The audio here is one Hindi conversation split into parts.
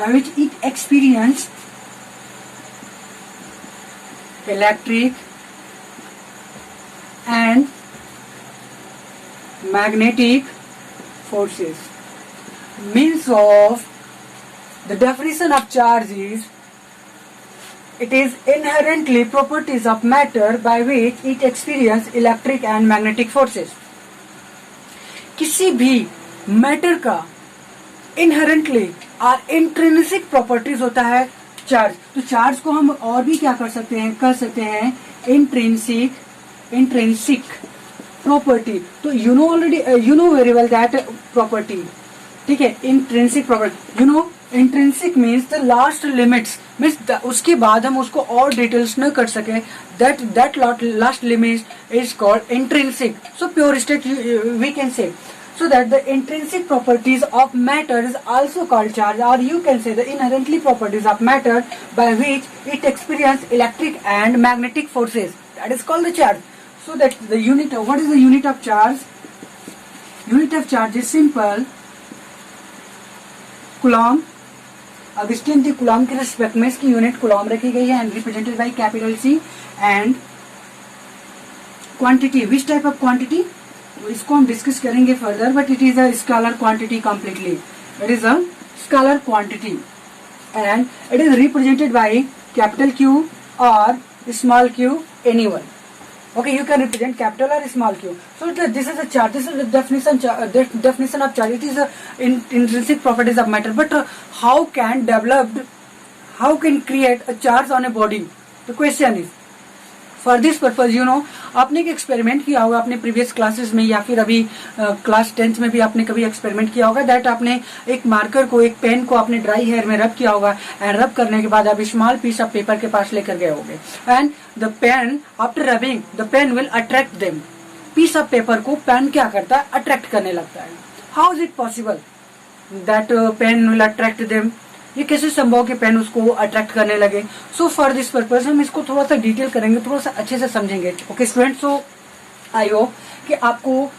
by which it experience electric and magnetic forces. Means of the definition of charge is it is inherently properties of matter by which it experience electric and magnetic forces. किसी भी मैटर का इनहेरेंटली और इंट्रिंसिक प्रॉपर्टीज होता है चार्ज. तो चार्ज को हम और भी क्या कर सकते हैं, कह सकते हैं इंट्रिंसिक प्रॉपर्टी. तो you know very well that property. ठीक है, intrinsic property. Intrinsic means the last limits, means उसके बाद हम उसको और डिटेल्स न कर सके, that last limit is called intrinsic. So pure state we can say. So that the intrinsic properties of matter is also called charge, or you can say the inherently properties of matter by which it experiences electric and magnetic forces. That is called the charge. So that the unit of, what is the unit of charge? Unit of charge is simple. Coulomb. Augustine the Coulomb के respect में इसकी unit Coulomb रखी गई है and represented by capital C. And quantity. Which type of quantity? इसको हम डिस्कस करेंगे further, but it is a scalar quantity completely. It is a scalar quantity and it is represented by capital Q और small q, anyone. Okay, you can represent capital or small q. So this is a charge. This is the definition of charge. It is a intrinsic properties of matter. But how can create a charge on a body? The question is, for this purpose आपने एक एक्सपेरिमेंट किया होगा अपने प्रीवियस क्लासेस में, या फिर अभी क्लास 10th में भी आपने कभी एक्सपेरिमेंट किया होगा. दैट आपने एक मार्कर को, एक पेन को अपने ड्राई हेयर में रब किया होगा एंड रब करने के बाद आप स्मॉल पीस ऑफ पेपर के पास लेकर गए होंगे and the pen after rubbing the pen will attract them. Piece of paper को पेन क्या करता है, अट्रैक्ट करने लगता है. How is it possible that pen will attract them? ये कैसे संभव कि पेन उसको अट्रैक्ट करने लगे? सो फॉर दिस पर्पज हम इसको थोड़ा सा डिटेल करेंगे, थोड़ा सा अच्छे से समझेंगे. Okay student, so I hope कि आपको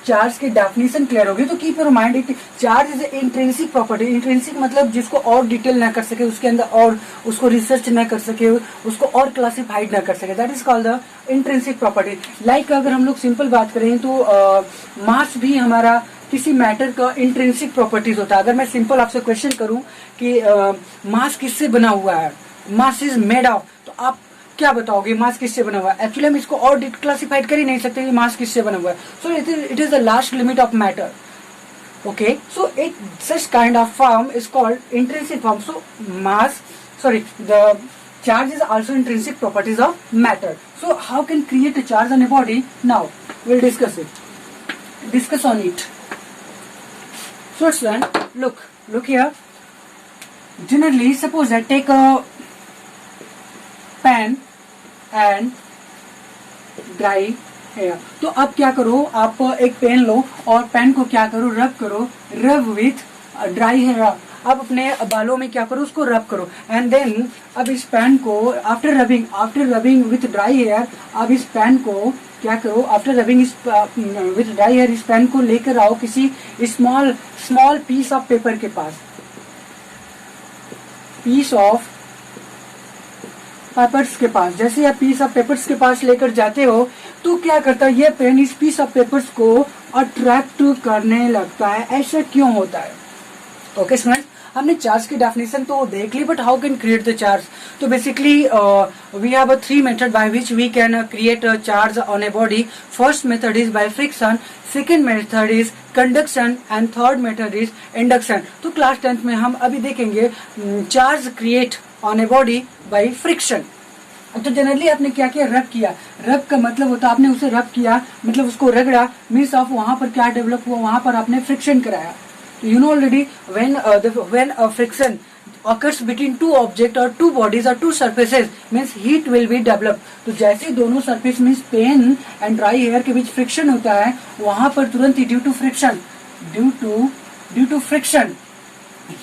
चार्ज की डेफिनेशन क्लियर होगी. तो keep your mind it, charge is intrinsic property. Intrinsic मतलब जिसको और डिटेल ना कर सके, उसके अंदर और उसको रिसर्च ना कर सके, उसको और क्लासिफाइड ना कर सके, that is called the intrinsic property. Like अगर हम लोग सिंपल बात करें तो मास भी हमारा किसी मैटर का इंट्रिंसिक प्रॉपर्टीज होता है. अगर मैं सिंपल आपसे क्वेश्चन करूं कि मास किससे बना हुआ है, मास इज मेड ऑफ, तो आप क्या बताओगे मास किससे बना हुआ है? एक्चुअली हम इसको और क्लासिफाइड कर ही नहीं सकते कि मास किससे बना हुआ है. So it is the last limit of matter. Okay, so it such kind of form is called intrinsic form. So the charge is also intrinsic properties of matter. So how can create a charge on a body? Now we'll discuss on it. So student, look here. Generally, suppose I take a pen and dry hair. तो आप क्या करो, आप एक पेन लो और पेन को क्या करो, रब विथ ड्राई हेयर. आप अपने बालों में क्या करो, उसको रब करो एंड देन अब इस पेन को after rubbing with dry hair, अब इस पेन को क्या करो, after rubbing with dry hair, इस पेन को लेकर आओ किसी स्मॉल पीस ऑफ पेपर के पास, पीस ऑफ पेपर्स के पास. जैसे आप पीस ऑफ पेपर्स के पास लेकर जाते हो तो क्या करता है, ये पेन इस पीस ऑफ पेपर्स को अट्रैक्ट करने लगता है. ऐसा क्यों होता है? ओके स्टूडेंट, हमने चार्ज की डेफिनेशन तो देख ली, but how can create the charge? तो basically we have a 3 method by which we can create a charge on a body. First method is by friction, second method is conduction and third method is induction. तो क्लास 10th में हम अभी देखेंगे charge create on a body by friction. तो जनरली आपने क्या किया, रब किया. रब का मतलब होता है आपने उसे रब किया, मतलब उसको रगड़ा, मीन्स ऑफ वहां पर क्या डेवलप हुआ, वहां पर आपने फ्रिक्शन कराया. You know already when a friction occurs between two objects or two bodies or two surfaces means heat will be developed. तो जैसे दोनों surface means pen and dry hair के बीच फ्रिक्शन होता है, वहां पर तुरंत ड्यू टू फ्रिक्शन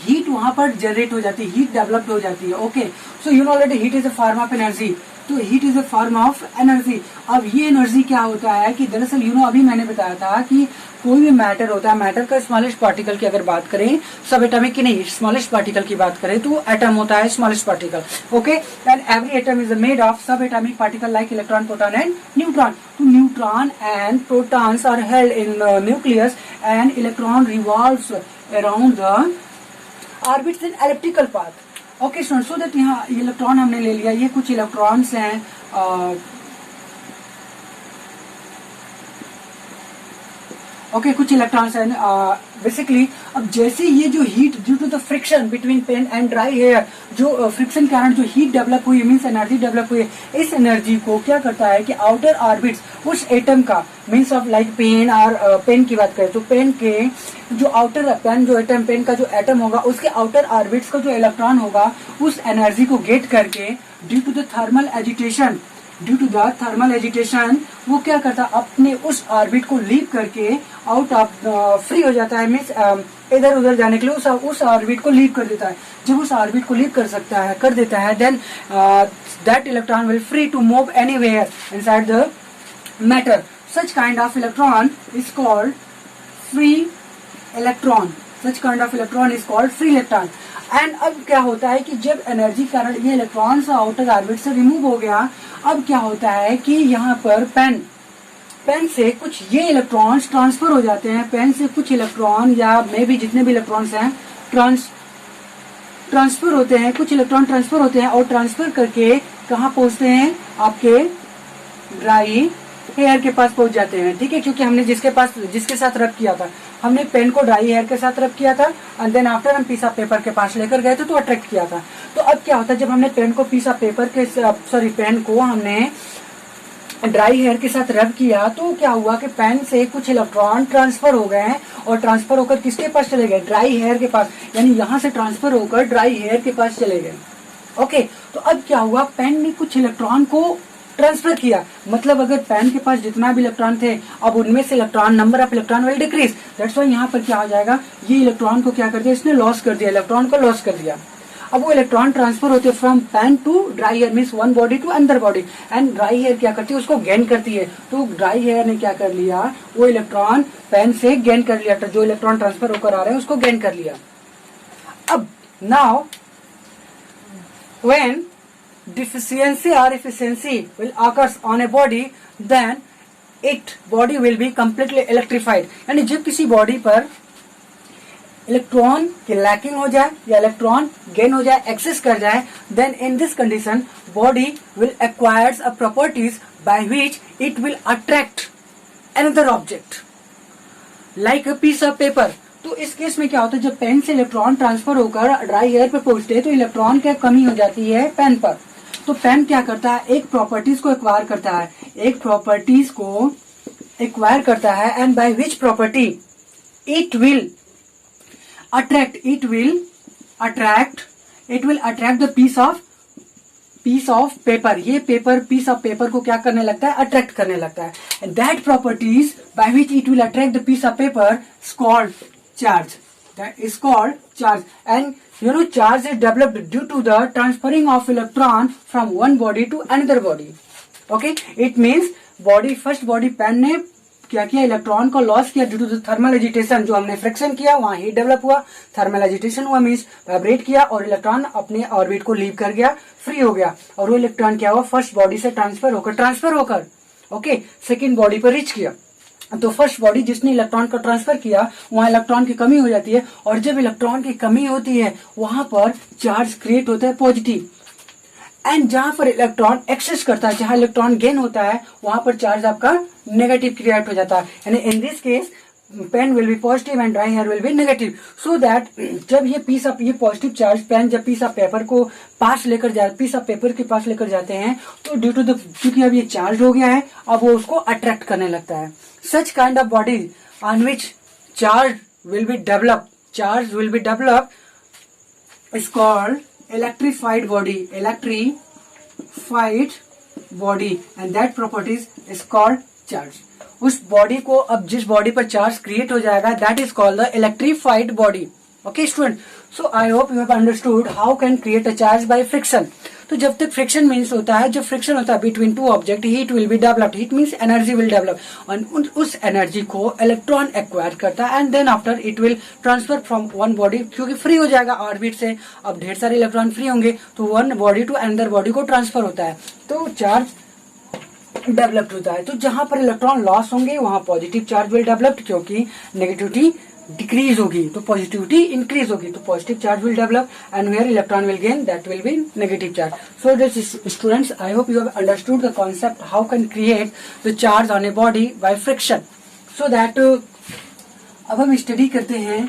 हीट वहां पर जनरेट हो जाती है, हीट डेवलप हो जाती है. Okay, so you know already heat is a form of energy. तो heat is a form of energy. अब ये एनर्जी क्या होता है कि दरअसल अभी मैंने बताया था कि कोई भी मैटर होता है, मैटर का स्मॉलेस्ट पार्टिकल की अगर बात करें, सब एटॉमिक की नहीं, स्मॉलेस्ट पार्टिकल की बात करें तो एटम होता है smallest particle. Okay, and every atom is made of subatomic particle like electron, proton and neutron. तो neutron and protons are held in nucleus and electron revolves around the orbits in elliptical path. Okay student, so that यहाँ इलेक्ट्रॉन हमने ले लिया, ये कुछ इलेक्ट्रॉन्स हैं कुछ इलेक्ट्रॉन्स हैं बेसिकली। अब जैसे ये जो heat due to the friction between pen and dry hair, जो फ्रिक्शन के कारण जो हीट डेवलप हुई मीन्स एनर्जी डेवलप हुई है, इस एनर्जी को क्या करता है कि आउटर ऑर्बिट्स उस एटम का मीन्स ऑफ लाइक पेन और पेन की बात करें तो पेन के जो आउटर पेन जो एटम पेन का जो एटम होगा उसके आउटर ऑर्बिट्स का जो इलेक्ट्रॉन होगा उस एनर्जी को गेट करके due to the thermal agitation वो क्या करता है अपने उस ऑर्बिट को लीव करके आउट ऑफ फ्री हो जाता है, मीन्स इधर उधर जाने के लिए उस ऑर्बिट को लीव कर देता है। जब उस ऑर्बिट को लीव कर देता है then that electron will free to move anywhere inside the matter. Such kind of electron is called free electron. And अब क्या होता है कि जब एनर्जी के कारण ये इलेक्ट्रॉन आउटर ऑर्बिट से रिमूव हो गया, अब क्या होता है कि यहाँ पर पेन से कुछ ये इलेक्ट्रॉन्स ट्रांसफर हो जाते हैं, पेन से कुछ इलेक्ट्रॉन या मे भी जितने भी इलेक्ट्रॉन्स हैं ट्रांसफर होते हैं, कुछ इलेक्ट्रॉन ट्रांसफर होते हैं और ट्रांसफर करके कहाँ पहुंचते हैं, आपके ड्राई हेयर के पास पहुंच जाते हैं। ठीक है, क्योंकि हमने जिसके साथ रब किया था, हमने पेन को ड्राई हेयर के साथ रब किया था एंड देन आफ्टर हम पीस ऑफ पेपर के पास लेकर गए थे तो अट्रैक्ट किया था। तो अब क्या होता है जब हमने पेन को पेन को हमने ड्राई हेयर के साथ रब किया तो क्या हुआ कि पेन से कुछ इलेक्ट्रॉन ट्रांसफर हो गए और ट्रांसफर होकर किसके पास चले गए, ड्राई हेयर के पास, यानी यहाँ से ट्रांसफर होकर ड्राई हेयर के पास चले गए। ओके, तो अब क्या हुआ, पेन ने कुछ इलेक्ट्रॉन को ट्रांसफर किया, मतलब अगर पेन के पास जितना भी इलेक्ट्रॉन थे अब उनमें से number of electron will decrease. That's why यहाँ पर क्या हो जाएगा, ये इलेक्ट्रॉन को क्या कर दिया, इसने लॉस कर दिया, इलेक्ट्रॉन को लॉस कर दिया। अब वो इलेक्ट्रॉन ट्रांसफर होते from pen to dry hair means one body to another body, and dry hair क्या करती है, उसको गेन करती है। तो ड्राई हेयर ने क्या कर लिया, वो इलेक्ट्रॉन पेन से गेन कर लिया, जो इलेक्ट्रॉन ट्रांसफर होकर आ रहे हैं उसको गेन कर लिया। अब now when deficiency or efficiency will occurs on a body, then body will be completely electrified। यानी जब किसी बॉडी पर इलेक्ट्रॉन की लैकिंग हो जाए या इलेक्ट्रॉन गेन हो जाए, एक्सेस कर जाए, then in this condition body will acquires a properties by which it will attract another object like a piece of paper। तो इस केस में क्या होता है, जब पेन से इलेक्ट्रॉन ट्रांसफर होकर ड्राई हेयर पे पहुंचते हैं तो इलेक्ट्रॉन की कमी हो जाती है पेन पर। तो पेन क्या करता है, एक प्रॉपर्टीज को एक्वायर करता है, and by which property it will attract the piece of paper. ये पीस ऑफ पेपर को क्या करने लगता है, अट्रैक्ट करने लगता है। And that properties by which it will attract the piece of paper is called charge। That is called charge, and charge is developed due to the transferring of electron from one body to another body। Okay, it means first body pen ने क्या किया, इलेक्ट्रॉन को लॉस किया due to the thermal agitation. जो हमने फ्रिक्शन किया वहां हीट डेवलप हुआ, थर्मल एजिटेशन हुआ मीन्स वाइब्रेट किया और इलेक्ट्रॉन अपने ऑर्बिट को लीव कर गया, फ्री हो गया, और वो इलेक्ट्रॉन क्या हुआ, फर्स्ट बॉडी से ट्रांसफर होकर ओके सेकेंड बॉडी पर रीच किया। तो फर्स्ट बॉडी जिसने इलेक्ट्रॉन को ट्रांसफर किया वहां इलेक्ट्रॉन की कमी हो जाती है, और जब इलेक्ट्रॉन की कमी होती है वहां पर चार्ज क्रिएट होता है पॉजिटिव, एंड जहां पर इलेक्ट्रॉन एक्सेस करता है, जहां इलेक्ट्रॉन गेन होता है वहां पर चार्ज आपका नेगेटिव क्रिएट हो जाता है। यानी in this case pen will be positive and dry hair will be negative. So that जब ये पॉजिटिव चार्ज पेन जब पीस ऑफ पेपर के पास लेकर जाते हैं तो ड्यू टू द क्योंकि अब ये चार्ज हो गया है, अब वो उसको अट्रैक्ट करने लगता है। Such kind of body on which charge will be developed is called electrified body, and that properties is called charge। उस बॉडी को अब जिस बॉडी पर चार्ज क्रिएट हो जाएगा that is called the electrified body. Okay student, so I hope you have understood how can create a charge by friction. तो जब तक फ्रिक्शन मीन्स होता है, जब फ्रिक्शन होता है between two object, heat will be developed. Heat means energy will develop, और उस एनर्जी को इलेक्ट्रॉन एक्वायर करता है and then after it will transfer from one body, क्योंकि फ्री हो जाएगा ऑर्बिट से. अब ढेर सारे इलेक्ट्रॉन फ्री होंगे तो one body to another body को ट्रांसफर होता है, तो चार्ज डेवलप्ड होता है. तो जहां पर इलेक्ट्रॉन लॉस होंगे वहां पॉजिटिव चार्ज विल डेवलप्ड, क्योंकि नेगेटिविटी डिक्रीज होगी तो पॉजिटिविटी इंक्रीज होगी, तो positive charge will develop and where electron will gain that will be negative charge. So this students, I hope you have understood the concept how can create the charge on a body by friction. So that अब हम स्टडी करते हैं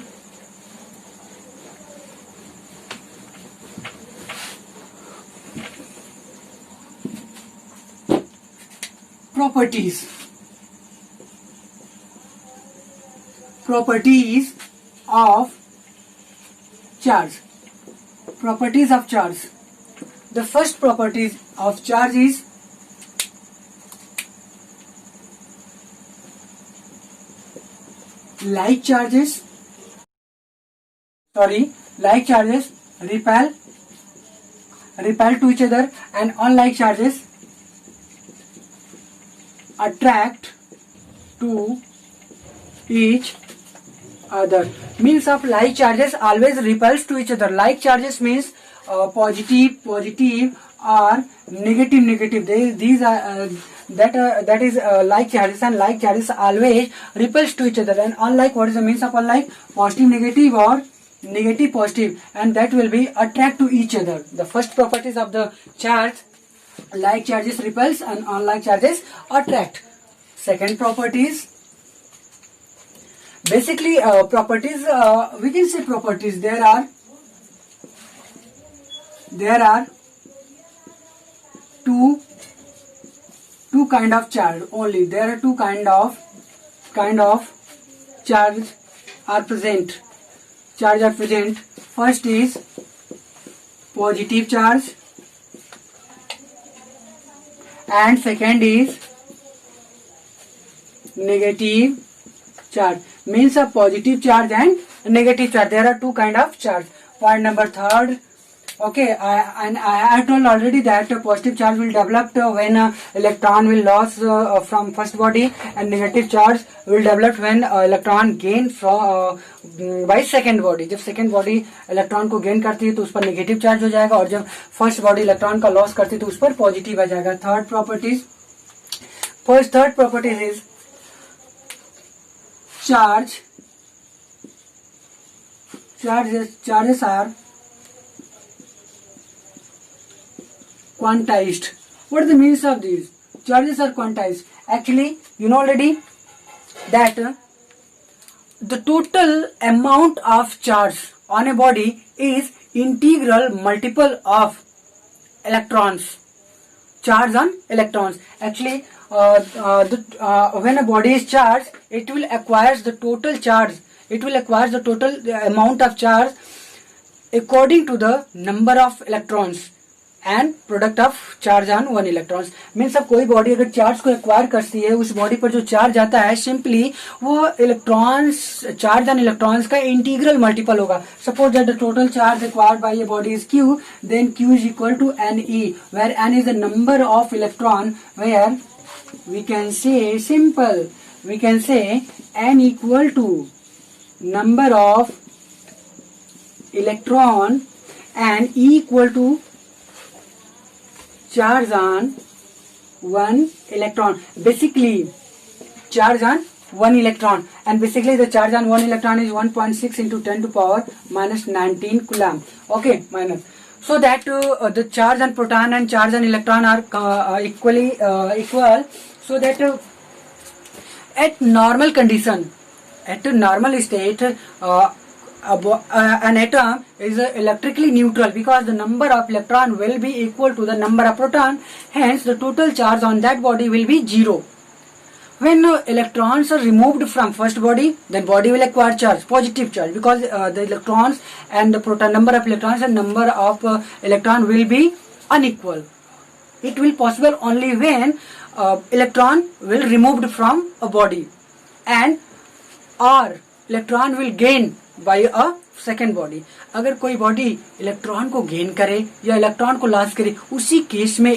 properties of charge. Properties of charge. The first property of charge is like charges repel to each other, and unlike charges attract to each other. Means of like charges always repels to each other. Like charges means positive or negative. These are that is like charges, and like charges always repels to each other. And unlike, what is the means of unlike? Positive negative or negative positive, and that will be attract to each other. The first properties of the charge: like charges repels and unlike charges attract. Second properties, basically properties, we can say properties. There are two kind of charge only. There are two kind of charge are present. First is positive charge, and second is negative charge. Means a positive charge and negative charge. There are two kind of charge. Point number third. Okay, I told already that positive charge will develop when electron will loss from first body, and negative charge will develop when electron gain from by second body. जब second body electron को gain करती है तो उस पर negative charge हो जाएगा, और जब first body electron का loss करती है तो उस पर positive आ जाएगा. Third properties is charges are quantized. What is the means of these? Charges are quantized. Actually, you know already that the total amount of charge on a body is integral multiple of electrons. Charge on electrons. Actually, when a body is charged, it will acquire the total charge. It will acquire the total amount of charge according to the number of electrons and product of charge on one electrons. Means अब कोई बॉडी अगर चार्ज को एक्वायर करती है, उस बॉडी पर जो चार्ज आता है सिंपली वो इलेक्ट्रॉन्स, चार्ज ऑन इलेक्ट्रॉन्स का इंटीग्रल मल्टीपल होगा. Suppose that the total charge acquired by a body is Q, then Q is equal to NE, where N is the number of electron, where we can say simple, we can say N equal to number of electron and E equal to charge on one electron. Basically charge on one electron, and basically the charge on one electron is 1.6 into 10 to power minus 19 coulomb. Okay, minus. So that the charge on proton and charge on electron are equal. So that at normal condition, at a normal state, an atom is electrically neutral because the number of electron will be equal to the number of proton. Hence, the total charge on that body will be 0. When electrons are removed from first body, then body will acquire charge, positive charge, because the electrons and the proton, number of electrons and number of electron will be unequal. It will possible only when electron will removed from a body, and or electron will gain by a second body. अगर कोई बॉडी इलेक्ट्रॉन को गेन करे या इलेक्ट्रॉन को लॉस करे, उसी केस में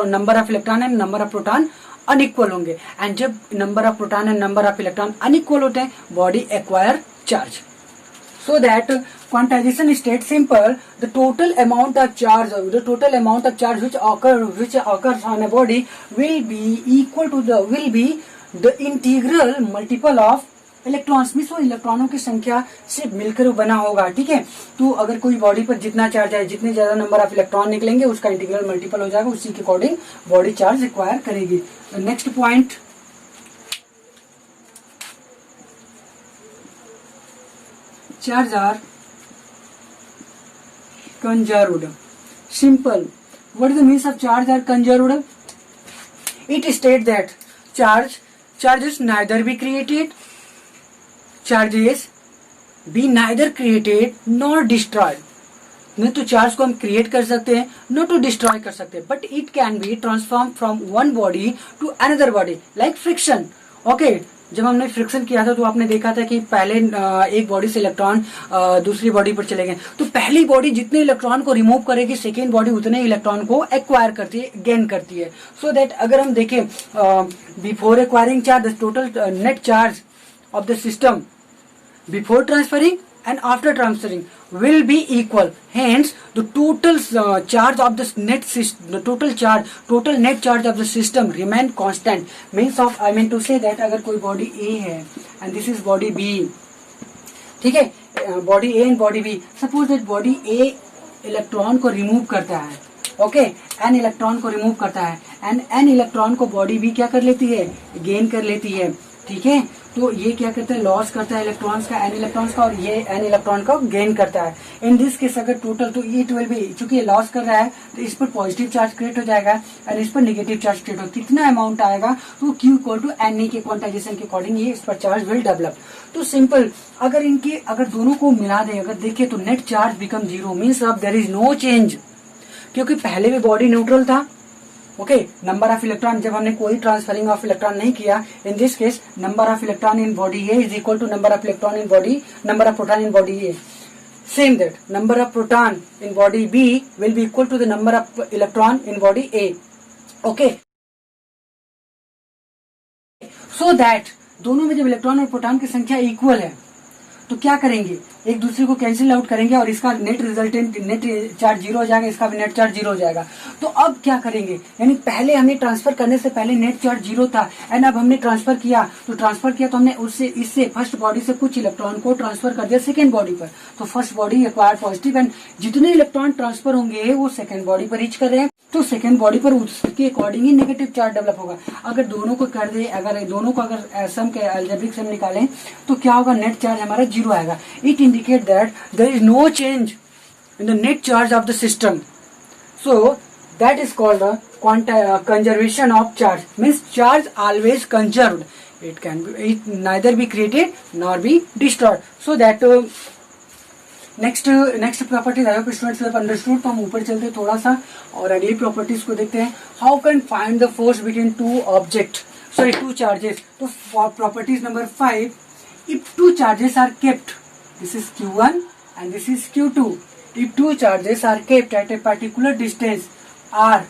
number of electron and number of proton unequal होंगे। एंड जब number of proton and number of electron unequal होते हैं, body acquire charge. So that quantization states simple, the total amount of charge which occurs on a body will be the integral multiple of electrons में। सो इलेक्ट्रॉनों की संख्या से मिलकर बना होगा, ठीक है। तो अगर कोई बॉडी पर जितना चार्ज है, जितने ज्यादा नंबर ऑफ इलेक्ट्रॉन निकलेंगे, उसका इंटीग्रल मल्टीपल हो जाएगा, उसी के अकॉर्डिंग बॉडी चार्ज रिक्वायर करेगी। Next point, charge are conserved. Simple. What is the means of charge are conserved? It states that charges neither be created nor destroyed. न तो चार्ज को हम क्रिएट कर सकते हैं, न तो डिस्ट्रॉय कर सकते हैं, but it can be transform from one body to another body like friction. Okay, जब हमने फ्रिक्शन किया था तो आपने देखा था कि पहले एक बॉडी से इलेक्ट्रॉन दूसरी बॉडी पर चले गए, तो पहली बॉडी जितने इलेक्ट्रॉन को रिमूव करेगी, सेकेंड बॉडी उतने इलेक्ट्रॉन को एक्वायर करती है, गेन करती है। सो दैट अगर हम देखें before acquiring charge, the total net charge of the system before transferring and after transferring will be equal. Hence the total charge of the net charge of the system remain constant. I mean to say that अगर कोई body A है and this is body B, ठीक है, body A and body B, suppose that body A electron को रिमूव करता है, ओके, n इलेक्ट्रॉन को रिमूव करता है, एंड n इलेक्ट्रॉन को बॉडी B क्या कर लेती है, गेन कर लेती है, ठीक है। तो ये क्या करता है, लॉस करता है इलेक्ट्रॉन्स का, n इलेक्ट्रॉन्स का, और ये n इलेक्ट्रॉन का गेन करता है। इन दिस केस अगर टोटल, तो इट विल बी, चूंकि ये लॉस कर रहा है तो इस पर पॉजिटिव चार्ज क्रिएट हो जाएगा और इस पर नेगेटिव चार्ज क्रिएट हो, कितना अमाउंट आएगा, तो Q इक्वल टू NE के क्वांटाइजेशन के अकॉर्डिंग ये इस पर चार्ज विल डेवलप। तो सिंपल, अगर दोनों को मिला दे, अगर देखे तो net charge become zero, means अब देयर इज नो चेंज, क्योंकि पहले भी बॉडी न्यूट्रल था। ओके, नंबर ऑफ इलेक्ट्रॉन, जब हमने कोई ट्रांसफरिंग ऑफ इलेक्ट्रॉन नहीं किया, in this case number of electron in body A is equal to number of electron in proton in body A. Same that number of proton in body B will be equal to the number of electron in body A. Okay, so that दोनों में जब इलेक्ट्रॉन और प्रोटॉन की संख्या इक्वल है, तो क्या करेंगे, एक दूसरे को कैंसिल आउट करेंगे और इसका net resultant net charge zero हो जाएगा, इसका भी नेट चार्ज जीरो हो जाएगा। तो अब क्या करेंगे, यानी पहले हमने ट्रांसफर करने से पहले नेट चार्ज जीरो था, एंड अब हमने ट्रांसफर किया तो हमने इससे फर्स्ट बॉडी से कुछ इलेक्ट्रॉन को ट्रांसफर कर दिया सेकेंड बॉडी पर। तो first body acquire positive, and जितने इलेक्ट्रॉन ट्रांसफर होंगे वो सेकेंड बॉडी पर रीच कर रहे हैं, तो सेकेंड बॉडी पर उसके अकॉर्डिंग ही नेगेटिव चार्ज डेवलप होगा। अगर दोनों को कर दे, अगर दोनों को अगर सम के अलजेब्रिक सम निकालें तो क्या होगा, नेट चार्ज हमारा जीरो आएगा। It indicate that there is no change in the net charge of the system, so that is called the conservation of charge, means charge always conserved, it neither be created nor be destroyed, so that next properties I hope students have understood। तो हम ऊपर चलते हैं थोड़ा सा और अगली प्रॉपर्टीज को देखते हैं। How can find the force between two charges. तो properties number 5, if two charges are kept, this is Q1 and this is Q2. If two charges are kept at a particular distance r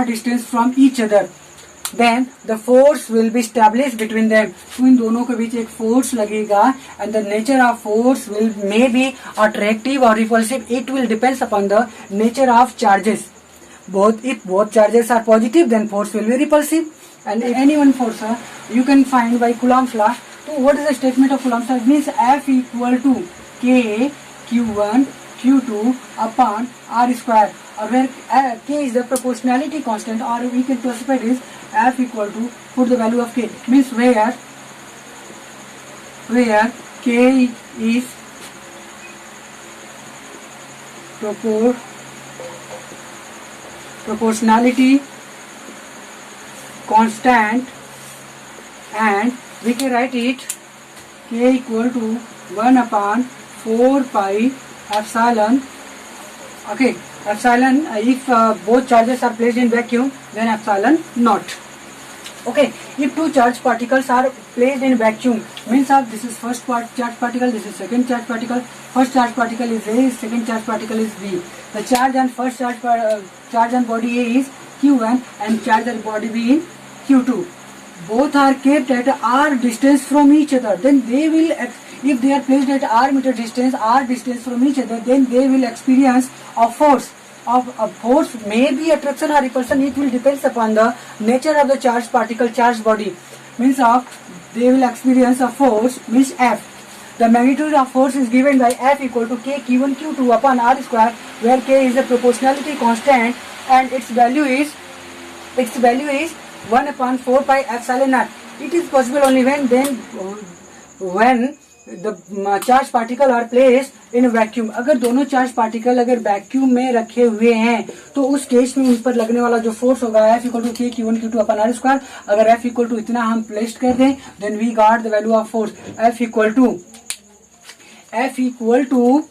distance from each other, then the force will be established between them. तो इन दोनों के बीच एक फोर्स लगेगा, and the nature of force may be attractive or repulsive. It will depends upon the nature of charges. If both charges are positive, then force will be repulsive, and any one force you can find by Coulomb's law. So what is the statement of Coulomb's law? It means F equal to K Q1 Q2 upon R square, or where K is the proportionality constant, or we can classify this F equal to, put the value of K, means where K is proportionality constant, and we can write it K equal to 1 upon 4 pi epsilon. Okay, epsilon, if both charges are placed in vacuum, then epsilon naught. Okay, if two charged particles are placed in vacuum, means of this is first charged particle, this is second charged particle. First charged particle is A, second charged particle is B. The charge on first charge on body A is Q1 and charge on body B is Q2. Both are kept at r distance from each other. Then they will, if they are placed at r meter distance, r distance from each other, then they will experience a force. Of a force may be attraction or repulsion. It will depends upon the nature of the charged particle, charged body. Means of they will experience a force means F. The magnitude of force is given by F equal to K Q1 Q2 upon R square, where K is a proportionality constant and its value is 1 upon 4 pi epsilon naught. It is possible only when the charged particle are placed in vacuum. अगर दोनों चार्ज पार्टिकल अगर वैक्यूम में रखे हुए हैं तो उस केस में उन पर लगने वाला जो फोर्स होगा F इक्वल टू के Q1 Q2 upon R square. अगर F इक्वल टू इतना हम प्लेस कर दें then we got the value of force F equal to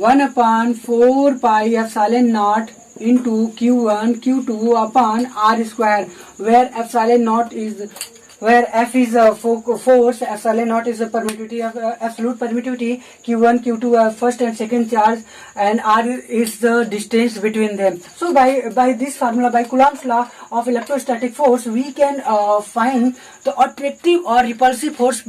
1 upon 4 pi epsilon naught into Q1 Q2 upon R square, where epsilon naught is where F is a force, epsilon naught is a permittivity of absolute permittivity, Q1 Q2 first and second charge, and R is the distance between them. So by this formula, by Coulomb's law of electrostatic force, we can find the attractive or repulsive force